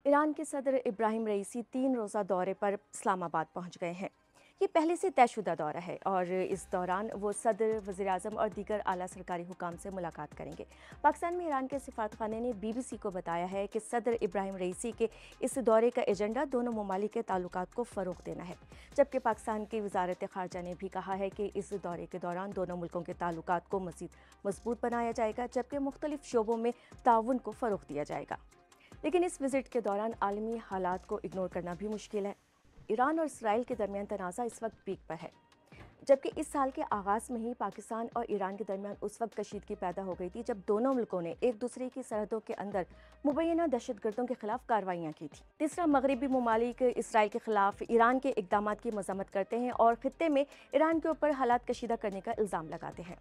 Iran के सदर इब्राहिम रईसी 3 रोज़ा दौरे पर इस्लामाबाद पहुंच गए हैं। ये पहले से तयशुदा दौरा है और इस दौरान वो सदर, वज़ीर-ए-आज़म और दीगर आला सरकारी हुकाम से मुलाकात करेंगे। पाकिस्तान में ईरान के सिफारतखाने ने BBC को बताया है कि सदर इब्राहिम रईसी के इस दौरे का एजेंडा दोनों ममालिक के ताल्लुकात को फ़रोग़ देना है, जबकि पाकिस्तान की वज़ारत ख़ारजा ने भी कहा है कि इस दौरे के दौरान दोनों मुल्कों के ताल्लुकात को मज़ीद मज़बूत बनाया जाएगा, जबकि मुख्तलिफ शोबों में ताउन को फ़रोग़ दिया जाएगा। लेकिन इस विजिट के दौरान आलमी हालात को इग्नोर करना भी मुश्किल है। ईरान और इसराइल के दरमियान तनाज़ा इस वक्त पीक पर है, जबकि इस साल के आगाज़ में ही पाकिस्तान और ईरान के दरमियान उस वक्त कशीदगी पैदा हो गई थी जब दोनों मुल्कों ने एक दूसरे की सरहदों के अंदर मुबैना दहशतगर्दों के खिलाफ कार्रवाइयाँ की थी। तीसरा, मगरबी ममालिक इसराइल के खिलाफ ईरान के इक़दाम की मज़म्मत करते हैं और खित्ते में ईरान के ऊपर हालात कशीदा करने का इल्ज़ाम लगाते हैं।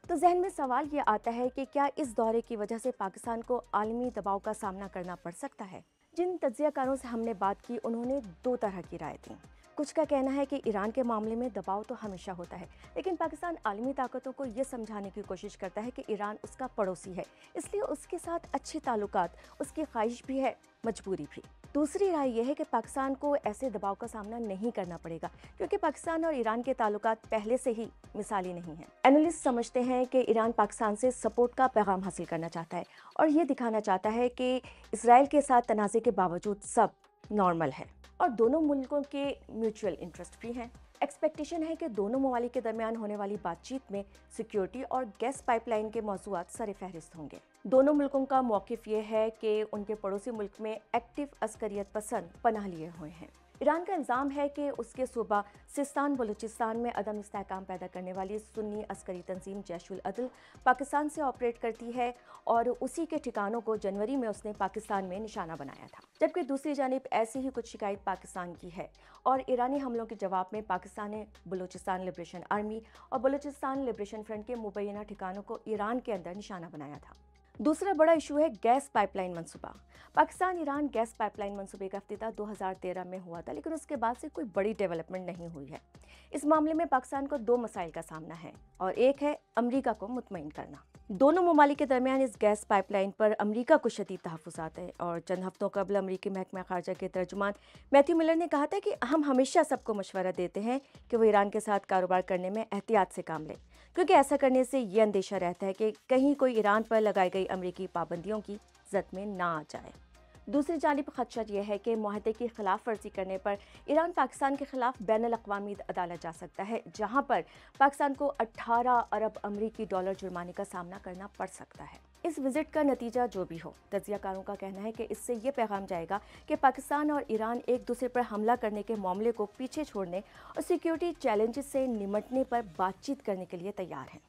तो जहन में सवाल ये आता है कि क्या इस दौरे की वजह से पाकिस्तान को आलमी दबाव का सामना करना पड़ सकता है। जिन तज्ज़ियाकारों से हमने बात की उन्होंने दो तरह की राय दी। कुछ का कहना है कि ईरान के मामले में दबाव तो हमेशा होता है, लेकिन पाकिस्तान आलमी ताकतों को ये समझाने की कोशिश करता है कि ईरान उसका पड़ोसी है, इसलिए उसके साथ अच्छे ताल्लुकात उसकी ख्वाहिश भी है, मजबूरी भी। दूसरी राय यह है कि पाकिस्तान को ऐसे दबाव का सामना नहीं करना पड़ेगा, क्योंकि पाकिस्तान और ईरान के ताल्लुकात पहले से ही मिसाली नहीं हैं। एनालिस्ट समझते हैं कि ईरान पाकिस्तान से सपोर्ट का पैगाम हासिल करना चाहता है और ये दिखाना चाहता है कि इसराइल के साथ तनाज़े के बावजूद सब नॉर्मल है और दोनों मुल्कों के म्यूचुअल इंटरेस्ट भी हैं। एक्सपेक्टेशन है कि दोनों ममालिक के दरमियान होने वाली बातचीत में सिक्योरिटी और गैस पाइपलाइन के मौज़ूआत सर फहरिस्त होंगे। दोनों मुल्कों का मौक़िफ़ ये है कि उनके पड़ोसी मुल्क में एक्टिव अस्करियत पसंद पनाह लिए हुए हैं। ईरान का इल्ज़ाम है कि उसके सूबा सिस्तान बलूचिस्तान में अदम इस्तेहकाम पैदा करने वाली सुन्नी अस्करी तंजीम जैश उल अदल पाकिस्तान से ऑपरेट करती है और उसी के ठिकानों को जनवरी में उसने पाकिस्तान में निशाना बनाया था। जबकि दूसरी जानिब ऐसी ही कुछ शिकायत पाकिस्तान की है और ईरानी हमलों के जवाब में पाकिस्तान ने बलूचिस्तान लिबरेशन आर्मी और बलूचिस्तान लिबरेशन फ्रंट के मुबैना ठिकानों को ईरान के अंदर निशाना बनाया था। दूसरा बड़ा इशू है गैस पाइपलाइन मंसूबा। पाकिस्तान ईरान गैस पाइपलाइन मंसूबे का इफ्तिताह 2013 में हुआ था, लेकिन उसके बाद से कोई बड़ी डेवलपमेंट नहीं हुई है। इस मामले में पाकिस्तान को दो मसाइल का सामना है और एक है अमेरिका को मुतमईन करना। दोनों ममालिक के दरमियान इस गैस पाइपलाइन पर अमेरिका को शदीद तहफ़्फ़ुज़ात है और चंद हफ्तों कबल अमेरिकी महकमा ख़ारजा के तर्जुमान मैथ्यू मिलर ने कहा था कि हम हमेशा सबको मशवरा देते हैं कि वो ईरान के साथ कारोबार करने में एहतियात से काम लें, क्योंकि ऐसा करने से ये अंदेशा रहता है कि कहीं कोई ईरान पर लगाई गई अमेरिकी पाबंदियों की जद में ना आ जाए। दूसरी जानिब खदशा यह है कि मुआहदे की खिलाफ वर्जी करने पर ईरान पाकिस्तान के खिलाफ बैनुल अक़वामी अदालत जा सकता है, जहां पर पाकिस्तान को 18 अरब अमरीकी डॉलर जुर्माने का सामना करना पड़ सकता है। इस विजिट का नतीजा जो भी हो, तज्ज़ियाकारों का कहना है कि इससे ये पैगाम जाएगा कि पाकिस्तान और ईरान एक दूसरे पर हमला करने के मामले को पीछे छोड़ने और सिक्योरिटी चैलेंजेस से निमटने पर बातचीत करने के लिए तैयार हैं।